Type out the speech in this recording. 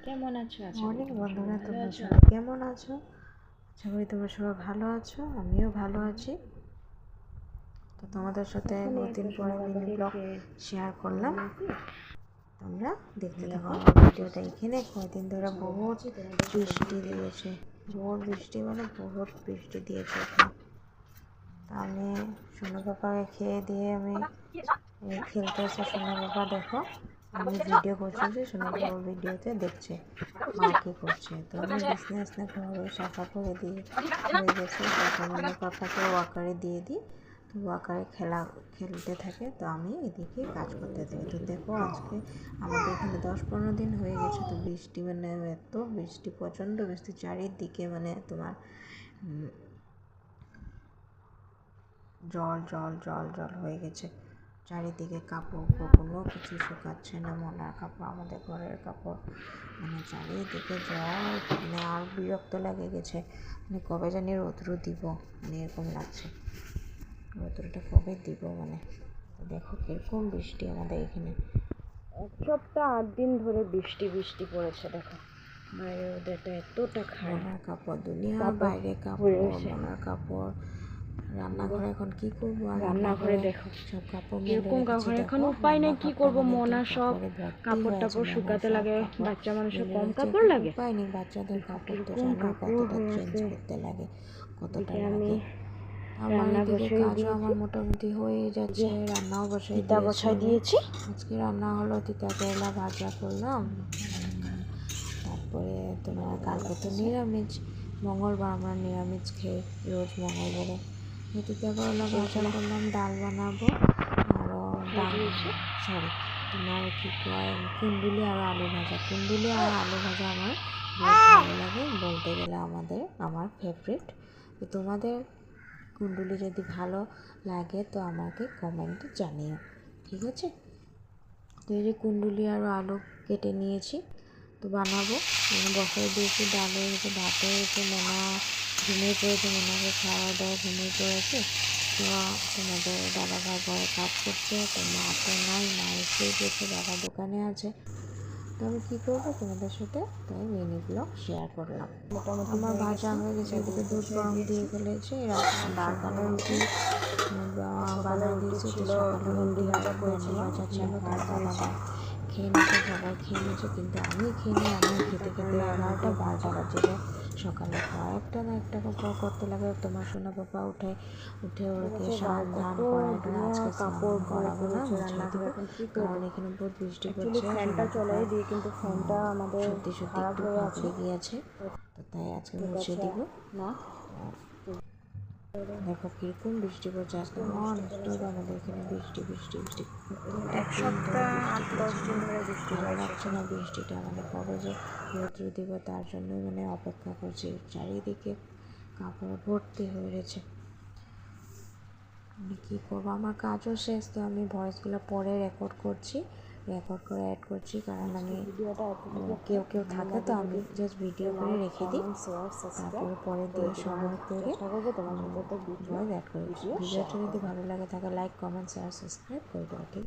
কেমন আছো? মর্নিং বন্ধুরা, তোমরা সবাই কেমন আছো? আশা করি তোমরা সবাই ভালো আছো, আমিও ভালো আছি। তো তোমাদের সাথে বহুদিন পরে মিনি ব্লগ শেয়ার করলাম, তোমরা দেখতে থাকো আমার ভিডিওটা। এখানে কয়েকদিন ধরে বহুত বৃষ্টি দিয়েছে, বহুত বৃষ্টি মানে বহুত বৃষ্টি দিয়েছে এখানে। তা আমি সোনা পাপাকে খেয়ে দিয়ে আমি খেলতে এসে সোনা পাপা দেখো আমি ভিডিও করছি যে সোনা পাপা ভিডিওতে দেখছে মা কী করছে। তো আমি বিছনা ঘর সাফা করে দিয়ে হয়ে গেছে, তখন আমি পাপাকে ওয়াকারে দিয়ে দিই, তো ওয়াকারে খেলতে থাকে, তো আমি এদিকে কাজ করতে থাকি। তো দেখো আজকে আমাদের এখানে 10-15 দিন হয়ে গেছে, তো বৃষ্টি মানে এত বৃষ্টি, প্রচণ্ড বৃষ্টি চারিদিকে, মানে তোমার জল জল জল জল হয়ে গেছে চারিদিকে। কাপড় কোনো কিছু শুকাচ্ছে না, মনার কাপড়, আমাদের ঘরের কাপড়, মানে চারিদিকে জল, মানে আর বিরক্ত লাগে গেছে, মানে কবে জানি রৌদ্র দিব, মানে এরকম লাগছে রৌদ্রটা কবে দিব। মানে দেখো কীরকম বৃষ্টি আমাদের এখানে, 1 সপ্তাহ 8 দিন ধরে বৃষ্টি পড়েছে। দেখো বাইরে ওদেরটা এতটা খারাপ, মনার কাপড় দুনিয়া, বাইরে কাপড়, মনার কাপড়, রান্নাঘরে এখন কি করবো, আর রান্নাঘরে দেখো সব কাপড় এরকম কাপড়, এখন উপায় নেই, কি করবো, মনা সব কাপড় টাপড় শুকাতে লাগে, বাচ্চা মানুষের কম কাপড় লাগে, উপায় নেই, বাচ্চাদের কাপড় তো জানো কতটা চেঞ্জ করতে লাগে, কতটা লাগে। আমার এদিকে কাজও আমার মোটামুটি হয়ে যাচ্ছে, রান্নাও বসাই দিয়েছি। আজকে রান্না হলো তিতা কেরলা ভাজা করলাম, তারপরে তোমার কালকে তো নিরামিষ, মঙ্গলবার আমরা নিরামিষ খেয়ে রোজ মঙ্গলবারে। তিতা করলা ভাজা করলাম, ডাল বানাবো, আরও তোমার কী কয় কুন্দুলি আর আলু ভাজা। কুন্দুলি আর আলু ভাজা আমার বহুত ভালো লাগে, বলতে গেলে আমার ফেভারিট। তো তোমাদের কুন্দুলি যদি ভালো লাগে তো আমাকে কমেন্টে জানিও, ঠিক আছে? তো এই যে কুন্দুলি আর আলু কেটে নিয়েছি, তো বানাবো, বসাই দিয়েছি। ডাল হয়ে গেছে, ভাত হয়ে গেছে, মনা ঘুমিয়ে পড়েছে, মনাকে খাওয়া দাওয়া ঘুমিয়ে পড়েছে। তো তোমাদের দাদা ভাই ঘরে কাজ করছে, তো মা তো নাই, মা এসে গেছে, বাবা দোকানে আছে। তো আমি কী করবো তোমাদের সাথে, তাই মিনি ব্লগ শেয়ার করলাম। মোটামুটি আমার ভাজা হয়ে গেছে, এদিকে দুধ গরম দিয়ে ফেলেছে, সকালে রুটি বানিয়ে দিয়েছি, তো সকালে রুটি ভাজা ছিল, তার বাবা খেয়ে নিয়েছে, সবাই খেয়ে নিয়েছে, কিন্তু আমি খেয়ে আমি খেতে 11টা 12টা বাজে। সকালে একটা না একটা কাপড় করতে লাগে, তোমার সোনা পাপা উঠে ওকে স্নান ধান করাটা, আজকে কাপড় করাবো না, মুছে দেবো, কারণ এখানে বহুত বৃষ্টি পড়ছে, ফ্যানটা চলাই দিয়ে, কিন্তু ফ্যানটা আমাদের সত্যি খারাপ একটু হয়ে ফাঁপড়ে গিয়েছে, তো তাই আজকে মুছে দিব না। দেখো কিরকম বৃষ্টি পড়ছে আজকে, ননস্টপ আমাদের এখানে বৃষ্টি। 1 সপ্তাহ 8-10 দিন ধরে বৃষ্টি ভালো লাগছে না বৃষ্টিটা, মানে কবে যে রৌদ্র দিব তার জন্যই মানে অপেক্ষা করছি। চারিদিকে কাপড় ভর্তি হয়ে গেছে, আমি কী করবো, আমার কাজও শেষ, তো আমি ভয়েসগুলো পরে রেকর্ড করে অ্যাড করছি, কারণ আমি কেউ থাকে, তো আমি জাস্ট ভিডিও করে রেখে দিই, তারপরে পরে দিয়ে সময় করে ভয়েস অ্যাড করে। ভিডিওটা যদি ভালো লাগে থাকে লাইক, কমেন্ট, শেয়ার, সাবস্ক্রাইব করে দেওয়া, ঠিক।